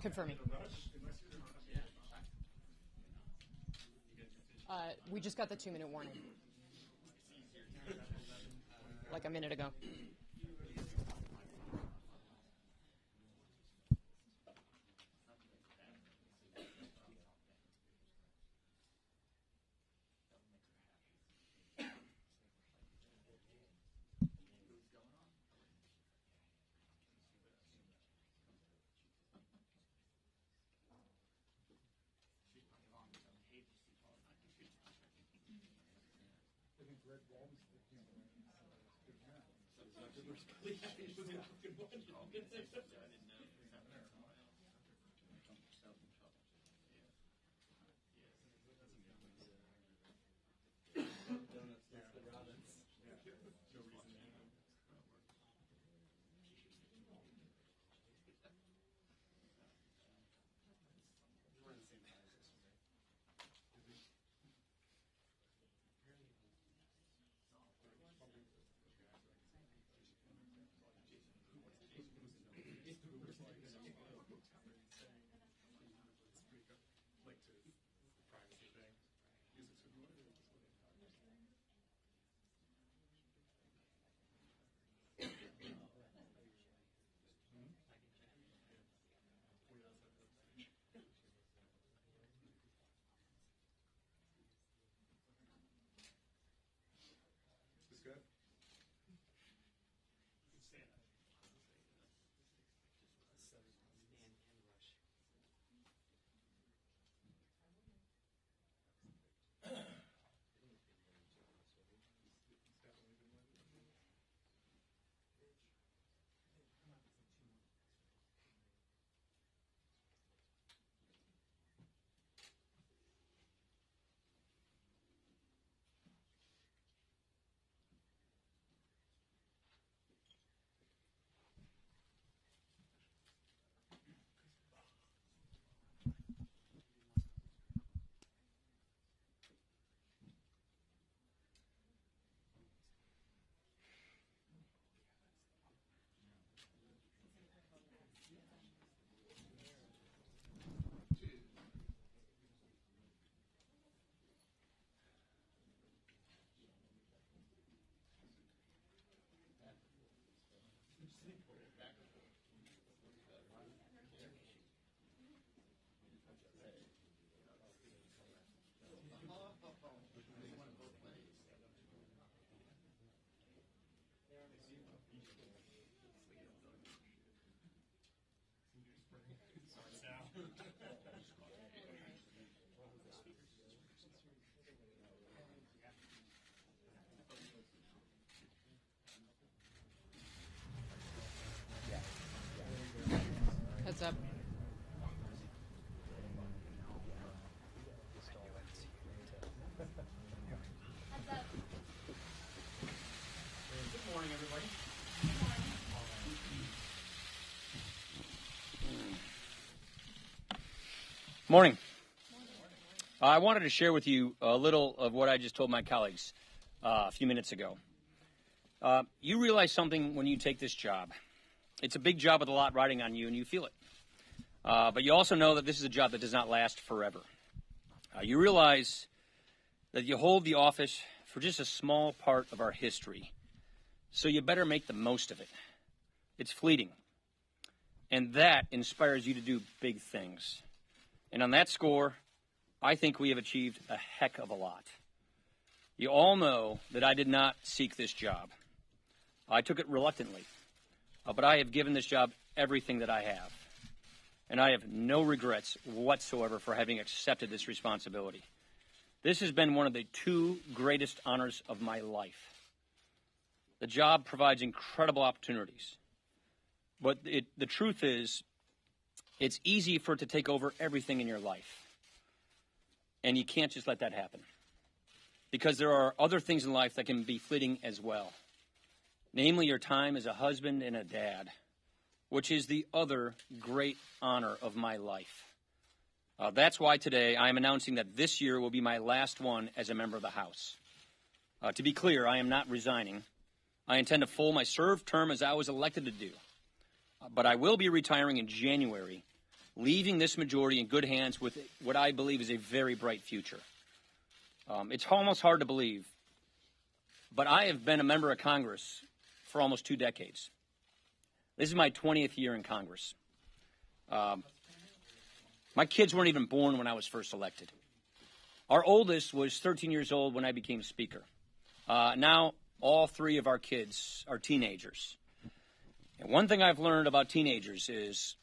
Confirming. We just got the 2-minute warning. Like a minute ago. Heads up. Good morning, everybody. Morning. I wanted to share with you a little of what I just told my colleagues a few minutes ago. You realize something when you take this job. It's a big job with a lot riding on you, and you feel it. But you also know that this is a job that does not last forever. You realize that you hold the office for just a small part of our history, so you better make the most of it. It's fleeting, and that inspires you to do big things. And on that score, I think we have achieved a heck of a lot. You all know that I did not seek this job. I took it reluctantly, but I have given this job everything that I have. And I have no regrets whatsoever for having accepted this responsibility. This has been one of the two greatest honors of my life. The job provides incredible opportunities. But the truth is, it's easy for it to take over everything in your life. And you can't just let that happen. Because there are other things in life that can be fleeting as well. Namely, your time as a husband and a dad, which is the other great honor of my life. That's why today I am announcing that this year will be my last one as a member of the House. To be clear, I am not resigning. I intend to full my served term as I was elected to do. But I will be retiring in January leaving this majority in good hands with what I believe is a very bright future. It's almost hard to believe, but I have been a member of Congress for almost 2 decades. This is my 20th year in Congress. My kids weren't even born when I was first elected. Our oldest was 13 years old when I became Speaker. Now, all 3 of our kids are teenagers. And one thing I've learned about teenagers is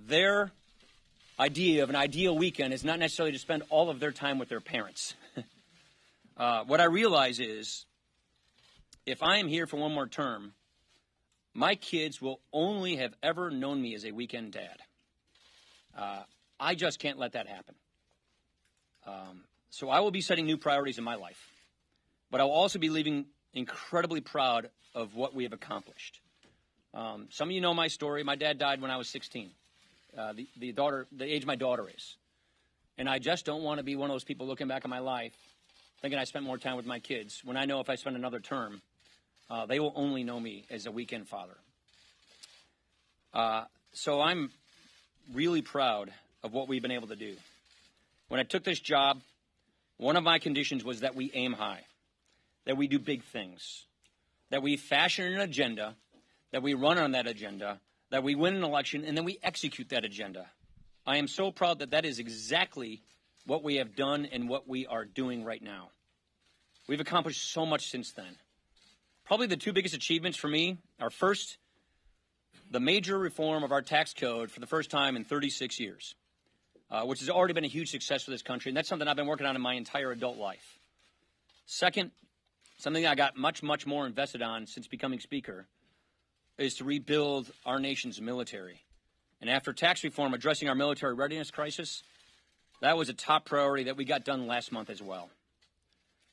their idea of an ideal weekend is not necessarily to spend all of their time with their parents. What I realize is if I am here for one more term, my kids will only have ever known me as a weekend dad. I just can't let that happen. So I will be setting new priorities in my life, but I will also be leaving incredibly proud of what we have accomplished. Some of you know my story. My dad died when I was 16, the age my daughter is. And I just don't want to be one of those people looking back on my life thinking I spent more time with my kids when I know if I spend another term, they will only know me as a weekend father. So I'm really proud of what we've been able to do. When I took this job, one of my conditions was that we aim high, that we do big things, that we fashion an agenda, that we run on that agenda, that we win an election, and then we execute that agenda. I am so proud that that is exactly what we have done and what we are doing right now. We've accomplished so much since then. Probably the 2 biggest achievements for me are, first, the major reform of our tax code for the first time in 36 years, which has already been a huge success for this country, and that's something I've been working on in my entire adult life. Second, something I got much, much more invested on since becoming Speaker, is to rebuild our nation's military. And after tax reform addressing our military readiness crisis, that was a top priority that we got done last month as well.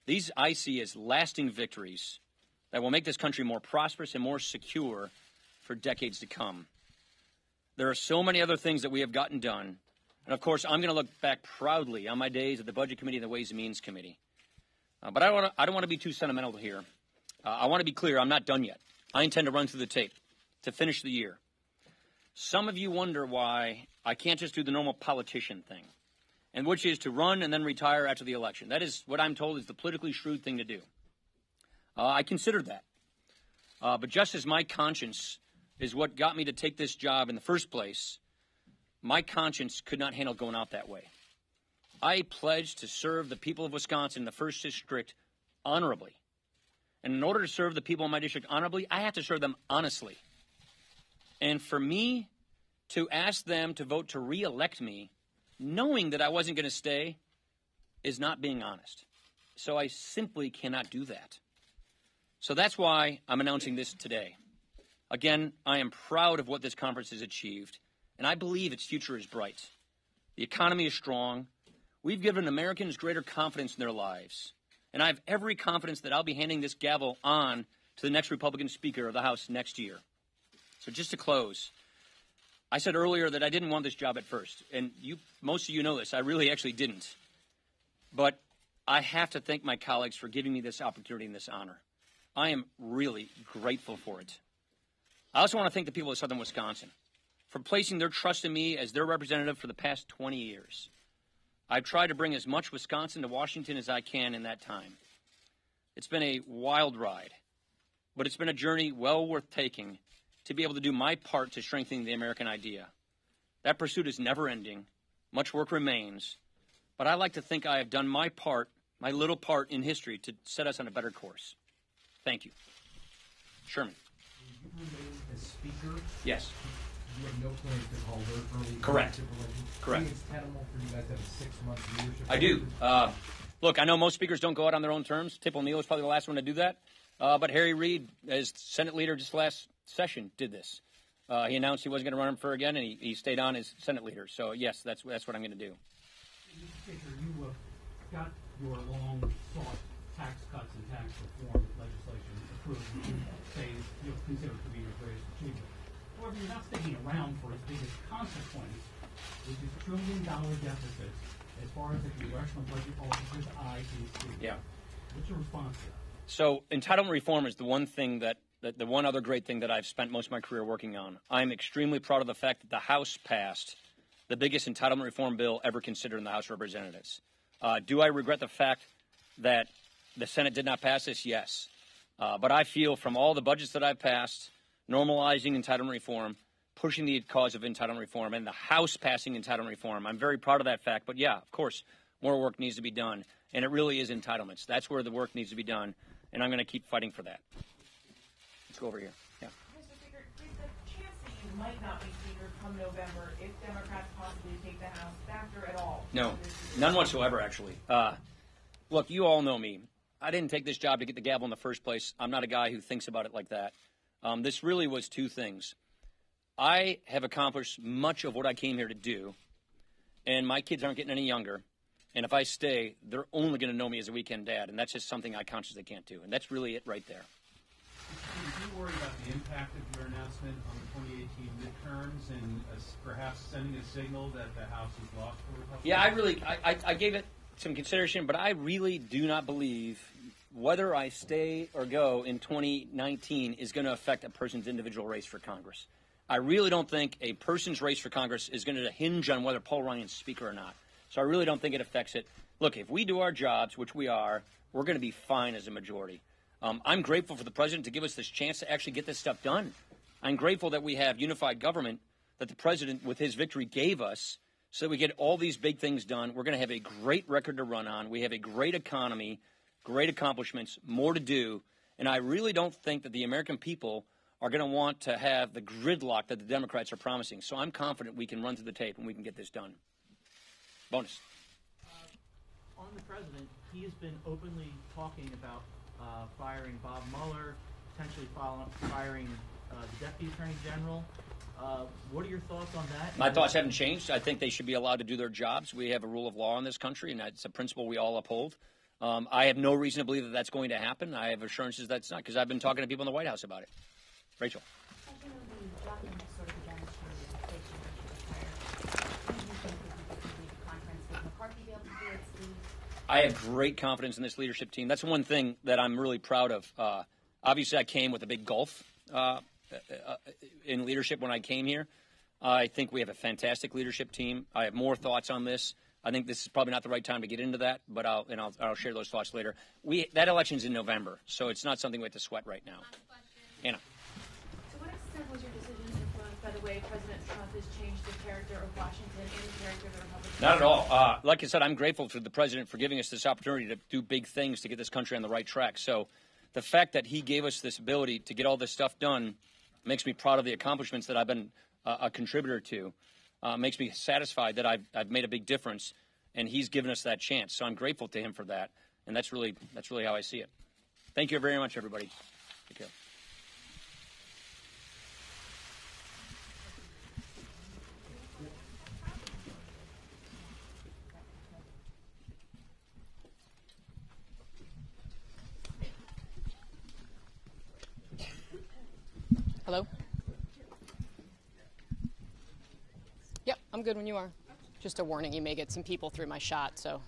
These I see as lasting victories that will make this country more prosperous and more secure for decades to come. There are so many other things that we have gotten done. And of course, I'm going to look back proudly on my days at the Budget Committee and the Ways and Means Committee. But I don't want to be too sentimental here. I want to be clear, I'm not done yet. I intend to run through the tape to finish the year. Some of you wonder why I can't just do the normal politician thing, and which is to run and then retire after the election. That is what I'm told is the politically shrewd thing to do. I considered that. But just as my conscience is what got me to take this job in the first place, my conscience could not handle going out that way. I pledged to serve the people of Wisconsin in the 1st District honorably. And in order to serve the people in my district honorably, I have to serve them honestly. And for me to ask them to vote to re-elect me, knowing that I wasn't going to stay, is not being honest. So I simply cannot do that. So that's why I'm announcing this today. Again, I am proud of what this conference has achieved, and I believe its future is bright. The economy is strong. We've given Americans greater confidence in their lives. And I have every confidence that I'll be handing this gavel on to the next Republican Speaker of the House next year. So just to close, I said earlier that I didn't want this job at first. And most of you know this. I really actually didn't. But I have to thank my colleagues for giving me this opportunity and this honor. I am really grateful for it. I also want to thank the people of Southern Wisconsin for placing their trust in me as their representative for the past 20 years. I've tried to bring as much Wisconsin to Washington as I can in that time. It's been a wild ride, but it's been a journey well worth taking to be able to do my part to strengthening the American idea. That pursuit is never ending. Much work remains, but I like to think I have done my part, my little part in history to set us on a better course. Thank you. Sherman. You remain as Speaker? Yes. You have no plans to call her early? Correct. Correct. It's tenable for you guys to have a 6-month leadership? I do. Look, I know most speakers don't go out on their own terms. Tip O'Neill was probably the last one to do that. But Harry Reid, as Senate leader just last session, did this. He announced he wasn't going to run for again, and he stayed on as Senate leader. So, yes, that's what I'm going to do. Mr. Speaker, you got your long-sought tax cuts and tax reform legislation approved, which you say you'll consider to be your greatest achievement. However, you're not sticking around for its biggest consequence, which is trillion-dollar deficits as far as the congressional budget office's eye can see. Yeah. What's your response to that? So entitlement reform is the one thing the one other great thing that I've spent most of my career working on. I'm extremely proud of the fact that the House passed the biggest entitlement reform bill ever considered in the House of Representatives. Do I regret the fact that the Senate did not pass this? Yes. But I feel from all the budgets that I've passed, normalizing entitlement reform, pushing the cause of entitlement reform, and the House passing entitlement reform, I'm very proud of that fact. But yeah, of course, more work needs to be done. And it really is entitlements. That's where the work needs to be done. And I'm going to keep fighting for that. Let's go over here. Yeah. Mr. Speaker, is the chance that you might not be Speaker come November if Democrats possibly take the House factor at all? No, none whatsoever, actually. Look, you all know me. I didn't take this job to get the gavel in the first place. I'm not a guy who thinks about it like that. This really was two things. I have accomplished much of what I came here to do, and my kids aren't getting any younger. And if I stay, they're only going to know me as a weekend dad, and that's just something I consciously can't do. And that's really it right there. Do you worry about the impact of your announcement on the 2018 midterms and perhaps sending a signal that the House is lost for Republicans? Yeah, I gave it some consideration, but I really do not believe whether I stay or go in 2019 is going to affect a person's individual race for Congress. I really don't think a person's race for Congress is going to hinge on whether Paul Ryan's Speaker or not. So I really don't think it affects it. Look, if we do our jobs, which we are, we're going to be fine as a majority. I'm grateful for the president to give us this chance to actually get this stuff done. I'm grateful that we have unified government that the president, with his victory, gave us so that we get all these big things done. We're going to have a great record to run on. We have a great economy, great accomplishments, more to do. And I really don't think that the American people are going to want to have the gridlock that the Democrats are promising. So I'm confident we can run through the tape and we can get this done. Bonus. On the president, he has been openly talking about firing Bob Mueller, potentially firing the Deputy Attorney General. What are your thoughts on that? My thoughts haven't changed. I think they should be allowed to do their jobs. We have a rule of law in this country, and that's a principle we all uphold. I have no reason to believe that that's going to happen. I have assurances that's not, because I've been talking to people in the White House about it. Rachel. I have great confidence in this leadership team. That's one thing that I'm really proud of. Obviously, I came with a big gulf in leadership when I came here. I think we have a fantastic leadership team. I have more thoughts on this. I think this is probably not the right time to get into that, but I'll share those thoughts later. That election's in November, so it's not something we have to sweat right now. Anna. To what extent was your decision influenced by the way President Trump has changed the character of Washington and the character of the Republican? Not at all. Like I said, I'm grateful to the president for giving us this opportunity to do big things to get this country on the right track. So the fact that he gave us this ability to get all this stuff done makes me proud of the accomplishments that I've been a contributor to. Makes me satisfied that I've made a big difference, and he's given us that chance. So I'm grateful to him for that, and that's really how I see it. Thank you very much, everybody. Take care. Hello? Yep, I'm good when you are. Just a warning, you may get some people through my shot, so.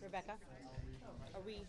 Rebecca, are we...